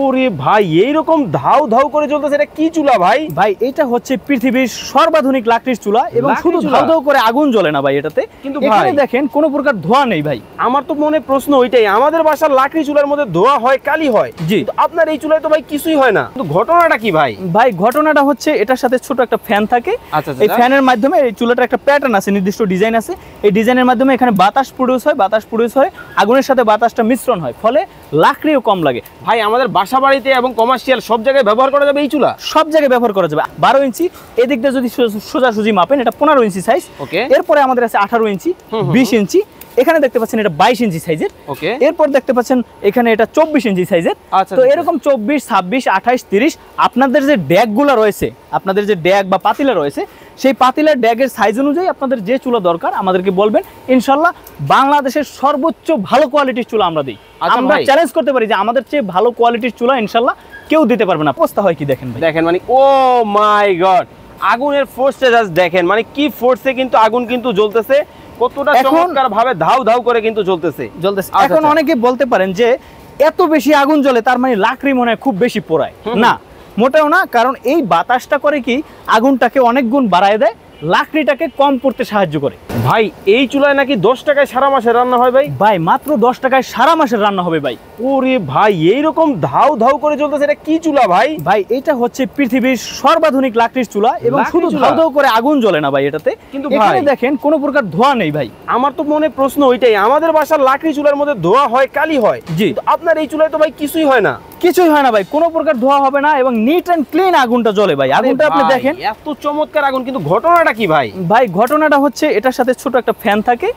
ওরে ভাই এইরকম ধাউ ধাউ করে চলতেছে, এটা কি চুলা ভাই? ভাই এটা হচ্ছে পৃথিবীর সর্বাধুনিক লাকড়ির চুলা এবং শুধু ধাউ ধাউ করে আগুন জ্বলে না ভাই এটাতে, কিন্তু এখানে দেখেন কোনো প্রকার ধোঁয়া নেই ভাই। আমার তো মনে প্রশ্ন ওইটাই, আমাদের বাসার লাকড়ি চুলার মধ্যে ধোঁয়া হয়, কালি হয়, জি আপনার এই চুলায় তো ভাই কিছুই হয় না, কিন্তু ঘটনাটা কি ভাই? ভাই ঘটনাটা হচ্ছে এটার সাথে ছোট একটা ফ্যান থাকে, এই ফ্যানের মাধ্যমে এই চুলাটার একটা প্যাটার্ন আছে, নির্দিষ্ট ডিজাইন আছে, এই ডিজাইনের মাধ্যমে এখানে বাতাস প্রডিউস হয়, বাতাস প্রডিউস হয়, আগুনের সাথে বাতাসটা মিশ্রণ হয়, ফলে লাকড়িও কম লাগে। ভাই আমাদের বাসা বাড়িতে এবং কমার্শিয়াল সব জায়গায় ব্যবহার করা যাবে এই চুলা? সব জায়গায় ব্যবহার করা যাবে। 12 ইঞ্চি এদিক দিয়ে যদি সোজাসুজি মাপেন এটা 15 ইঞ্চি সাইজ, এরপরে আমাদের আছে 18 ইঞ্চি, 20 ইঞ্চি, এখানে দেখতে পাচ্ছেন এটা 22 ইঞ্চি সাইজের, এরপর দেখতে পাচ্ছেন এখানে এটা 24 ইঞ্চি সাইজের। তো এরকম 24, 26, 28, 30 আপনাদের যে ড্যাগগুলো রয়েছে, আপনাদের যে ড্যাগ বা পাতিলা রয়েছে, সেই পাতিলার ড্যাগের সাইজ অনুযায়ী আপনাদের যে চুলা দরকার আমাদেরকে বলবেন, ইনশাল্লাহ বাংলাদেশের সর্বোচ্চ ভালো কোয়ালিটির চুলা আমরা দিই। আমরা চ্যালেঞ্জ করতে পারি যে আমাদের চেয়ে ভালো কোয়ালিটির চুলা ইনশাল্লাহ কেউ দিতে পারবে না। অবস্থা হয় কি দেখেন ভাই, দেখেন মানে ও মাই গড, আগুনের ফোর্সটা জাস্ট দেখেন, মানে কি ফোর্সে কিন্তু আগুন কিন্তু জ্বলতেছে, কতটা চমৎকার ভাবে ধাউ ধাউ করে কিন্তু জ্বলতেছে। এখন অনেকে বলতে পারেন যে এত বেশি আগুন জ্বলে তার মানে লাকড়ি মনে হয় খুব বেশি পোড়ায়, না মোটেও না, কারণ এই বাতাসটা করে কি আগুনটাকে অনেক গুণ বাড়ায় দেয়, লাকড়িটাকে কম পড়তে সাহায্য করে। ভাই এই চুলায় নাকি 10 টাকায় সারা মাসের রান্না হয় ভাই? ভাই মাত্র 10 টাকায় সারা মাসের রান্না হবে ভাই। ওরে ভাই এইরকম ধাউ ধাউ করে চলতেছে, এটা কি চুলা ভাই? ভাই এটা হচ্ছে পৃথিবীর সর্বাধুনিক লাকড়ির চুলা এবং শুধু ধাউ ধাউ করে আগুন জ্বলে না ভাই এটাতে, কিন্তু এখানে দেখেন কোনো প্রকার ধোঁয়া নেই ভাই। আমার তো মনে প্রশ্ন ওইটাই, আমাদের বাসার লাকড়ি চুলার মধ্যে ধোঁয়া হয়, কালি হয়, জি আপনার এই চুলায় তো ভাই কিছুই হয় না। কিছুই হয় না ভাই, কোনো প্রকার ধোঁয়া হবে না এবং নিট এন্ড ক্লিন আগুনটা জ্বলে ভাই। আগুনটা আপনি দেখেন এত চমৎকার আগুন, কিন্তু ঘটনাটা কি ভাই? ভাই ঘটনাটা হচ্ছে এটার সাথে ছোট একটা ফ্যান থাকে,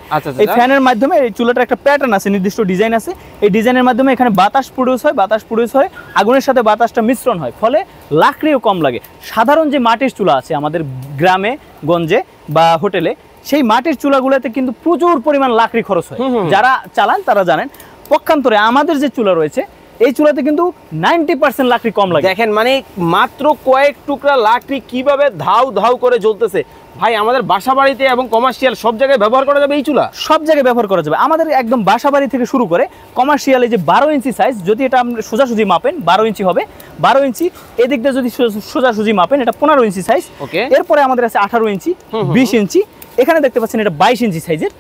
এই ফ্যানের মাধ্যমে এই চুলাটার একটা প্যাটার্ন আছে, নির্দিষ্ট ডিজাইন আছে, এই ডিজাইনের মাধ্যমে এখানে বাতাস প্রডিউস হয়, বাতাস প্রডিউস হয়, আগুনের সাথে বাতাসটা মিশ্রণ হয়, ফলে লাকড়িও কম লাগে। সাধারণ যে মাটির চুলা আছে আমাদের গ্রামে গঞ্জে বা হোটেলে, সেই মাটির চুলাগুলোতে কিন্তু প্রচুর পরিমাণ লাকড়ি খরচ হয়, যারা চালান তারা জানেন। পক্ষান্তরে আমাদের যে চুলা রয়েছে এই চুলাতে কিন্তু 90% লাকড়ি কম লাগে। দেখেন মানে মাত্র কয়েক টুকরা লাকড়ি কিভাবে ধাউ ধাউ করে জ্বলতেছে। ভাই আমাদের বাসা বাড়িতে এবং কমার্শিয়াল সব জায়গায় ব্যবহার করা যাবে এই চুলা? সব জায়গায় ব্যবহার করা যাবে। আমাদের একদম বাসা বাড়ি থেকে শুরু করে কমার্শিয়ালে যে 12 ইঞ্চি সাইজ, যদি এটা আপনি সোজাসুজি মাপেন 12 ইঞ্চি হবে, 12 ইঞ্চি, এদিক দিয়ে যদি সোজাসুজি মাপেন এটা 15 ইঞ্চি সাইজ, এরপরে আমাদের আছে 18 ইঞ্চি, 20 ইঞ্চি, এখানে দেখতে পাচ্ছেন এটা 22 ইঞ্চি সাইজের,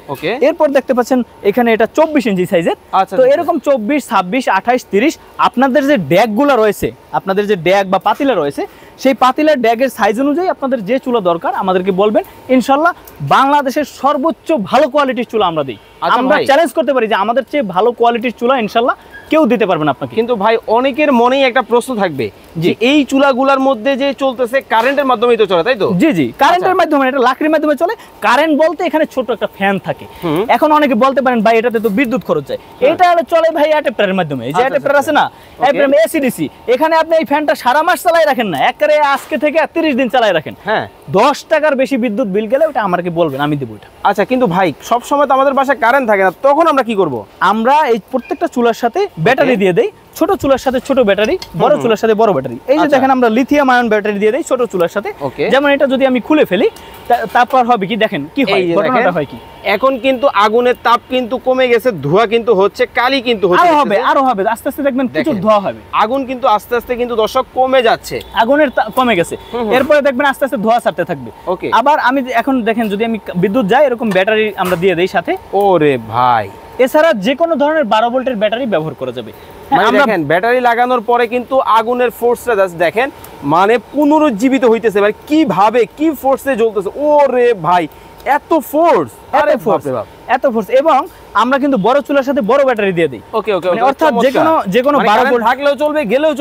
এরপর দেখতে পাচ্ছেন এখানে এটা 24 ইঞ্চি সাইজের। তো এরকম 24, 26, 28, 30 আপনাদের যে ড্যাগগুলো রয়েছে, আপনাদের যে ড্যাগ বা পাতিলা রয়েছে, সেই পাতিলার ড্যাগের সাইজ অনুযায়ী আপনাদের যে চুলা দরকার আমাদেরকে বলবেন, ইনশাল্লাহ বাংলাদেশের সর্বোচ্চ ভালো কোয়ালিটির চুলা আমরা দিই। আমরা চ্যালেঞ্জ করতে পারি যে আমাদের চেয়ে ভালো কোয়ালিটির চুলা ইনশাল্লাহ কেউ দিতে পারবে না আপনাকে। কিন্তু ভাই অনেকের মনেই একটা প্রশ্ন থাকবে যে এই চুলাগুলার মধ্যে যে চলতেছে কারেন্টের মাধ্যমেই তো চলে, তাই তো? জি জি, কারেন্টের মাধ্যমে, এটা লাকড়ির মাধ্যমে চলে। কারেন্ট বলতে এখানে ছোট একটা ফ্যান থাকে। এখন অনেকে বলতে পারেন ভাই এটাতে তো বিদ্যুৎ খরচ যায়, এটা চলে ভাই অ্যাডাপ্টারের মাধ্যমে। এই যে অ্যাডাপ্টার আছে না, এসিডিসি, এখানে আপনি এই ফ্যানটা সারা মাস চালাই রাখেন না, একবারে আজকে থেকে 30 দিন চালাই রাখেন, হ্যাঁ 10 টাকার বেশি বিদ্যুৎ বিল গেলে ওটা আমাকে বলবেন, আমি দেবো এটা। আচ্ছা কিন্তু ভাই সব সময় তো আমাদের বাসায় কারেন্ট থাকে না, তখন আমরা কি করব? আমরা এই প্রত্যেকটা চুলার সাথে ব্যাটারি দিয়ে দেই, ছোট চুলার সাথে ছোট ব্যাটারি, বড় চুলার সাথে বড় ব্যাটারি। এই যে দেখেন আমরা লিথিয়াম আয়ন ব্যাটারি দিয়ে দেই ছোট চুলার সাথে। যেমন এটা যদি আমি খুলে ফেলি তারপর হবে কি, দেখেন কি হয়, ঘটনাটা হয় কি, এখন কিন্তু আগুনের তাপ কিন্তু কমে গেছে, ধোঁয়া কিন্তু হচ্ছে, কালি কিন্তু হচ্ছে, আরো হবে আস্তে আস্তে দেখবেন প্রচুর ধোঁয়া হবে। আগুন কিন্তু আস্তে আস্তে কিন্তু দর্শক কমে যাচ্ছে, আগুনের কমে গেছে, এরপরে দেখবেন আস্তে আস্তে ধোঁয়া ছাড়তে থাকবে। আবার আমি এখন দেখেন যদি আমি বিদ্যুৎ যাই, এরকম ব্যাটারি আমরা দিয়ে দেই সাথে। ওরে ভাই, এছাড়া যে কোনো ধরনের 12 ভোল্টের ব্যাটারি ব্যবহার করা যাবে। দেখেন ব্যাটারি লাগানোর পরে কিন্তু আগুনের ফোর্সটা দেখেন মানে পুনরুজ্জীবিত হইতেছে, মানে কিভাবে কি ফোর্সে জ্বলতেছে। ওরে ভাই এত ফোর্স, এত ফোর্স। এবং আমরা কিন্তু বড় চুলার সাথে বড় ব্যাটারি দিয়ে দিই। অর্থাৎ যে কোনো 12 ভোল্ট থাকলেও চলবে, গেলেও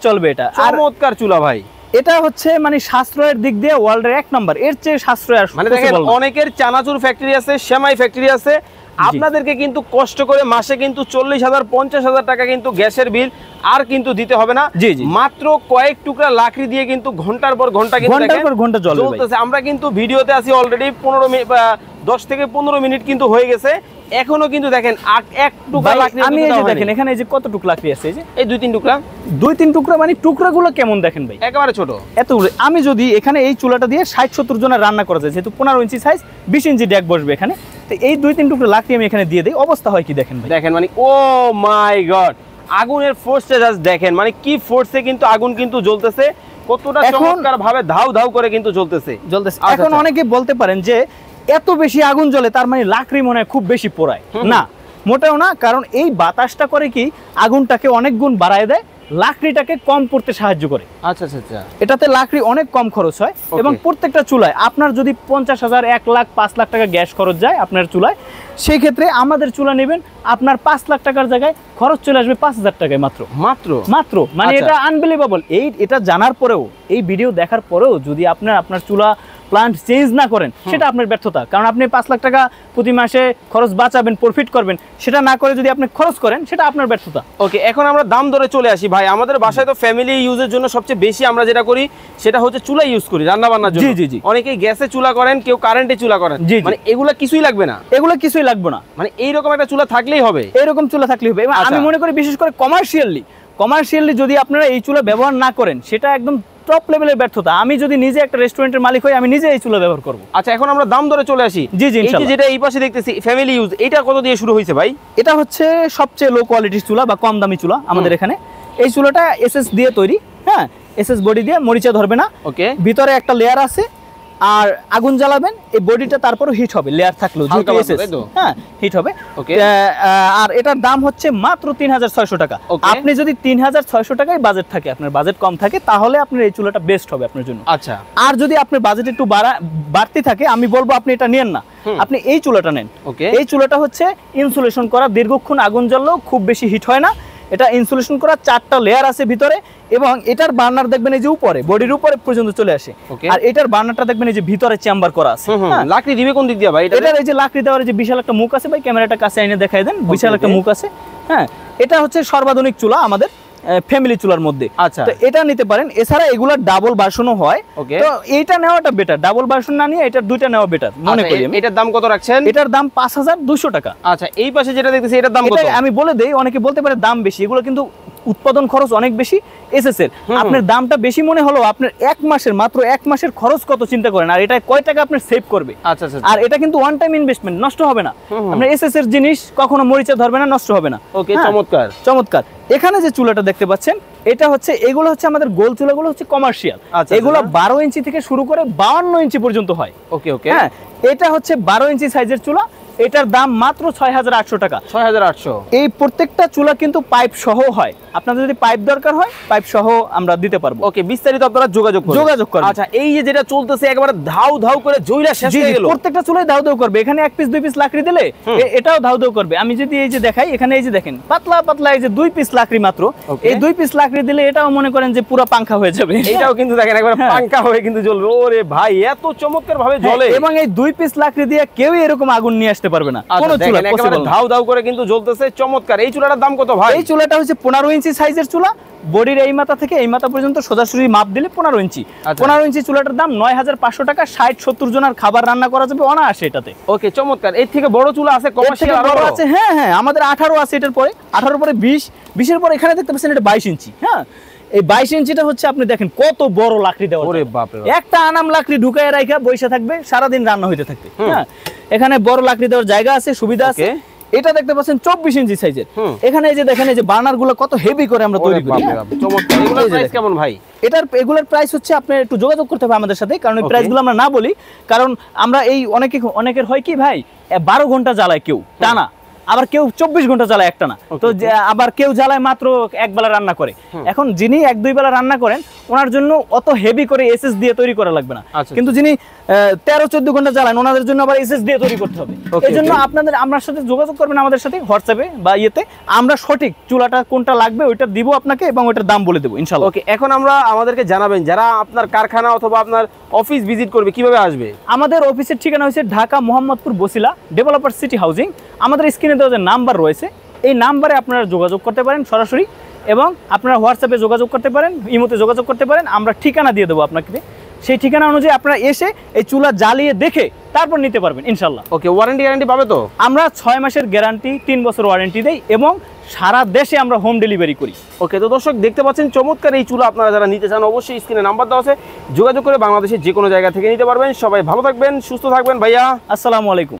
চলবে। এটা চমৎকার চুলা ভাই। এটা হচ্ছে মানে সাশ্রয়ের দিক দিয়ে ওয়ার্ল্ডের 1 নম্বর, এর চেয়ে সাশ্রয় আর মানে দেখেন অনেকের চানাচুর ফ্যাক্টরি আছে, সেমাই ফ্যাক্টরি আছে, আপনাদেরকে কিন্তু কষ্ট করে মাসে কিন্তু 40,000 50,000 টাকা কিন্তু গ্যাসের বিল আর কিন্তু দিতে হবে না। মাত্র কয়েক টুকরা লাকড়ি দিয়ে কিন্তু ঘন্টার পর ঘন্টা চলতেছে। আমরা কিন্তু ভিডিওতে আছি অলরেডি 10 থেকে 15 মিনিট কিন্তু হয়ে গেছে, এখনো কিন্তু দেখেন এক টুকরা লাকড়ি। আমি এই যে দেখেন এখানে এই যে কত টুকরা লাকড়ি আছে, এই যে এই 2-3 টুকরা, 2-3 টুকরা, মানে টুকরাগুলো কেমন দেখেন ভাই, একেবারে ছোট। এত আমি যদি এখানে এই চুলাটা দিয়ে 60-70 জনের রান্না করা যায়, যেহেতু 15 ইঞ্চি সাইজ, 20 ইঞ্চি ড্যাগ বসবে এখানে, তো এই 2-3 টুকরা লাকড়ি আমি এখানে দিয়ে দেই, অবস্থা হয় কি দেখেন ভাই। দেখেন মানে ও মাই গড, আগুনের ফোর্সটা জাস্ট দেখেন, মানে কি ফোর্সে কিন্তু আগুন কিন্তু জ্বলতেছে, কতটা চমৎকার ভাবে ধাউ ধাউ করে কিন্তু জ্বলতেছে। এখন অনেকে বলতে পারেন যে এত বেশি আগুন জ্বলে তার মানে লাকড়ি মনে হয় খুব বেশি পোড়ায়। না, মোটেও না, কারণ এই বাতাসটা করে কি আগুনটাকে অনেক গুণ বাড়ায় দেয়, লাকড়িটাকে কম পড়তে সাহায্য করে। আচ্ছা আচ্ছা আচ্ছা, এটাতে লাকড়ি অনেক কম খরচ হয় এবং প্রত্যেকটা চুলায় আপনার যদি 50,000, 1 লাখ, 5 লাখ টাকা গ্যাস খরচ যায় আপনার চুলায়, সেই ক্ষেত্রে আমাদের চুলা নেবেন, আপনার 5 লাখ টাকার জায়গায় খরচ চলে আসবে 5,000 টাকায় মাত্র মাত্র মাত্র। মানে এটা আনবিলিভেবল। এটা জানার পরেও, এই ভিডিও দেখার পরেও যদি আপনার চুলা প্ল্যান্ট চেঞ্জ না করেন, সেটা আপনার ব্যর্থতা। কারণ আপনি 5 লাখ টাকা প্রতি মাসে খরচ বাঁচাবেন, প্রফিট করবেন, সেটা না করে যদি আপনি খরচ করেন, সেটা আপনার ব্যর্থতা। ওকে, এখন আমরা দাম ধরে চলে আসি ভাই। আমাদের বাসায় তো ফ্যামিলি ইউজের জন্য সবচেয়ে বেশি আমরা যেটা করি সেটা হচ্ছে চুলা ইউজ করি রান্না বান্নার জন্য। জি জি জি, অনেকেই গ্যাসে চুলা করেন, কেউ কারেন্টে চুলা করেন। মানে এগুলা কিছুই লাগবে না, এগুলো কিছুই লাগবে না, মানে এইরকম একটা চুলা থাকলেই হবে, এরকম চুলা থাকলেই হবে। এবং আমি মনে করি বিশেষ করে কমার্শিয়ালি যদি আপনারা এই চুলা ব্যবহার না করেন, সেটা একদম টপ লেভেলের ব্যর্থতা। আমি যদি নিজে একটা রেস্টুরেন্টের মালিক হই, আমি নিজে এই চুলা ব্যবহার করব। আচ্ছা, এখন আমরা দাম ধরে চলে আসি। জি জি, ইনশাআল্লাহ। যেটা এই পাশে দেখতেছি ফ্যামিলি ইউজ, এটা কত দিয়ে শুরু হয়েছে ভাই? এটা হচ্ছে সবচেয়ে লো কোয়ালিটির চুলা বা কম দামি চুলা আমাদের এখানে। এই চুলাটা এসএস দিয়ে তৈরি, হ্যাঁ, এসএস বডি দিয়ে, মরিচা ধরবে না। ওকে, ভিতরে ভিতরে একটা লেয়ার আছে, আর আগুন জ্বালাবেন, এই বডিটা তারপরে হিট হবে, লেয়ার থাকলেও, হ্যাঁ, হিট হবে। আর এটার দাম হচ্ছে মাত্র 3,600 টাকা। আপনি যদি 3,600 টাকায় বাজেট থাকে, আপনার বাজেট কম থাকে, তাহলে আপনার এই চুলাটা বেস্ট হবে আপনার জন্য। আচ্ছা, আর যদি আপনার বাজেট একটু বাড়তি থাকে, আমি বলবো আপনি এটা নেন না, আপনি এই চুলাটা নেন। এই চুলাটা হচ্ছে ইনসুলেশন করা, দীর্ঘক্ষণ আগুন জ্বললেও খুব বেশি হিট হয় না। এটা ইনসুলেশন করা, 4টা লেয়ার আছে ভিতরে, এবং এটার বার্নার দেখবেন এই যে উপরে, বডির উপরে পর্যন্ত চলে আসে। আর এটার বার্নারটা দেখবেন এই যে ভিতরে চেম্বার করা আছে। লাকড়ি দিবে কোন দিক দিয়ে ভাই? এটার এই যে লাকড়ি দেওয়ার যে বিশাল একটা মুখ আছে ভাই, ক্যামেরাটা কাছে এনে দেখাই দেন, বিশাল একটা মুখ আছে। হ্যাঁ, এটা হচ্ছে সর্বাধুনিক চুলা আমাদের ফ্যামিলি চুলার মধ্যে। আচ্ছা, তো এটা নিতে পারেন। এছাড়া এগুলা ডাবল ভার্সনও হয়, তো এইটা নেওয়াটা বেটার, ডাবল ভার্সন না নিয়ে এটা দুইটা নেওয়া বেটার মনে করি আমি। এটার দাম কত রাখছেন? এটার দাম 5,200 টাকা। আচ্ছা, এই পাশে যেটা দেখতেছি এটার দাম কত? আমি বলে দেই, অনেকে বলতে পারে দাম বেশি, এগুলো কিন্তু উৎপাদন খরচ অনেক বেশি এসএস এর। আপনার দামটা বেশি মনে হলো, আপনার মাত্র এক মাসের খরচ কত চিন্তা করেন, আর এটা কয় টাকা আপনার সেভ করবে। আচ্ছা আচ্ছা, আর এটা কিন্তু ওয়ান টাইম ইনভেস্টমেন্ট, নষ্ট হবে না। আপনার এসএস এর জিনিস কখনো মরিচা ধরবে না, নষ্ট হবে না। ওকে, চমৎকার চমৎকার। এখানে যে চুলাটা দেখতে পাচ্ছেন, এটা হচ্ছে, এগুলো হচ্ছে আমাদের গোল চুলাগুলো হচ্ছে কমার্শিয়াল। এগুলো 12 ইঞ্চি থেকে শুরু করে 52 ইঞ্চি পর্যন্ত হয়। ওকে ওকে, হ্যাঁ, এটা হচ্ছে 12 ইঞ্চি সাইজের চুলা। এটার দাম মাত্র 6,800 টাকা। 6,800। এই প্রত্যেকটা চুলা কিন্তু পাইপ সহ হয়, আপনাদের যদি পাইপ দরকার হয় পাইপ সহ আমরা দিতে পারবো। ওকে, বিস্তারিত আপনারা যোগাযোগ করবেন। আচ্ছা, এই যে যেটা চলতেছে একেবারে ধাউ ধাউ করে জইলা শেষ হয়ে গেল, প্রত্যেকটা চুলাই ধাউ ধাউ করবে। এখানে 1 পিস 2 পিস লাকড়ি দিলে এটাও ধাউ ধাউ করবে। আমি যদি এই যে দেখাই, এখানে এই যে দেখেন পাতলা পাতলা এই যে 2 পিস লাকড়ি মাত্র, এই 2 পিস লাকড়ি দিলে এটাও মনে করেন যে পুরো পাংখা হয়ে যাবে। এটাও কিন্তু দেখেন একবারে পাংখা হয়ে কিন্তু জ্বলবে। ওরে ভাই, এত চমৎকার ভাবে জ্বলে, এবং এই 2 পিস লাকড়ি দিয়ে কেউ এরকম আগুন নিয়ে আসতে পারবে না। কোন চুলা একেবারে ধাউ ধাউ করে কিন্তু জ্বলতেছে, চমৎকার। এই চুলাটার দাম কত ভাই? এই চুলাটা হচ্ছে 15 ইঞ্চি সাইজের চুলা। বডির এই মাথা থেকে এই মাথা পর্যন্ত সোজাসুজি মাপ দিলে 15 ইঞ্চি। 15 ইঞ্চি চুলাটার দাম 9,500 টাকা। 60-70 জনের খাবার রান্না করা যাবে অনায়াসে এটাতে। ওকে, চমৎকার। এর থেকে বড় চুলা আছে, কমার্শিয়াল বড় আছে। হ্যাঁ হ্যাঁ, আমাদের 18 আছে, এটার পরে 18 পরে 20, 20 এর পরে এখানে দেখতে পাচ্ছেন এটা 22 ইঞ্চি। হ্যাঁ, এই 22 ইঞ্চিটা হচ্ছে, আপনি দেখেন কত বড় লাকড়ি দেওয়া। ওরে বাপ রে, একটা আনাম লাকড়ি ঢুকায় রাখা বসে থাকবে, সারা দিন রান্না হইতে থাকবে। হ্যাঁ, এখানে বড় লাকড়ি দেওয়ার জায়গা আছে, সুবিধা আছে। এটা দেখতে পাচ্ছেন 24 ইঞ্চি সাইজের। এখানে এই যে দেখেন এই যে বার্নার গুলো কত হেভি করে আমরা তৈরি করি। চমৎকার। এগুলোর প্রাইস কেমন ভাই? এগুলোর প্রাইস হচ্ছে, আপনি একটু যোগাযোগ করতে হবে আমাদের সাথে, কারণ এই প্রাইসগুলো আমরা না বলি, কারণ আমরা এই অনেকের হয় কি ভাই, 12 ঘন্টা জ্বালায় কেউ টানা, আবার কেউ 24 ঘন্টা জ্বালায় একটা না। তো আবার কেউ জ্বালায় মাত্র এক বেলা রান্না করে। এখন যিনি 1-2 বেলা রান্না করেন, ওনার জন্য অত হেভি করে এসএস দিয়ে তৈরি করা লাগবে না। কিন্তু যিনি 13-14 ঘন্টা জ্বালান, ওনাদের জন্য আবার এসএস দিয়ে তৈরি করতে হবে। এই জন্য আমার সাথে যোগাযোগ করবেন, আমাদের সাথে হোয়াটসঅ্যাপে বা ইয়েতে, আমরা সঠিক চুলাটা কোনটা লাগবে ওইটা দিব আপনাকে, এবং ওইটার দাম বলে দেবো ইনশাআল্লাহ। ওকে, এখন আমরা আমাদেরকে জানাবেন যারা আপনার কারখানা অথবা আপনার অফিস ভিজিট করবে কিভাবে আসবে? আমাদের অফিসের ঠিকানা হচ্ছে Dhaka Mohammadpur Basila developer city housing. আমাদের স্ক্রিনে দেওয়া যে নাম্বার রয়েছে, এই নাম্বারে আপনারা যোগাযোগ করতে পারেন সরাসরি, এবং আপনারা হোয়াটসঅ্যাপে যোগাযোগ করতে পারেন, ইমোতে যোগাযোগ করতে পারেন। আমরা ঠিকানা দিয়ে দেবো আপনাকে, সেই ঠিকানা অনুযায়ী আপনারা এসে এই চুলা জ্বালিয়ে দেখে তারপর নিতে পারবেন ইনশাআল্লাহ। ওকে, ওয়ারেন্টি গ্যারান্টি পাবে তো? আমরা 6 মাসের গ্যারান্টি, 3 বছর ওয়ারেন্টি দেই, এবং সারা দেশে আমরা হোম ডেলিভারি করি। ওকে, তো দর্শক দেখতে পাচ্ছেন চমৎকার এই চুলা। আপনারা যারা নিতে চান অবশ্যই স্ক্রিনে নাম্বার দেওয়া আছে, যোগাযোগ করে বাংলাদেশের যে কোনো জায়গা থেকে নিতে পারবেন। সবাই ভালো থাকবেন, সুস্থ থাকবেন ভাইয়া। আসসালামু আলাইকুম।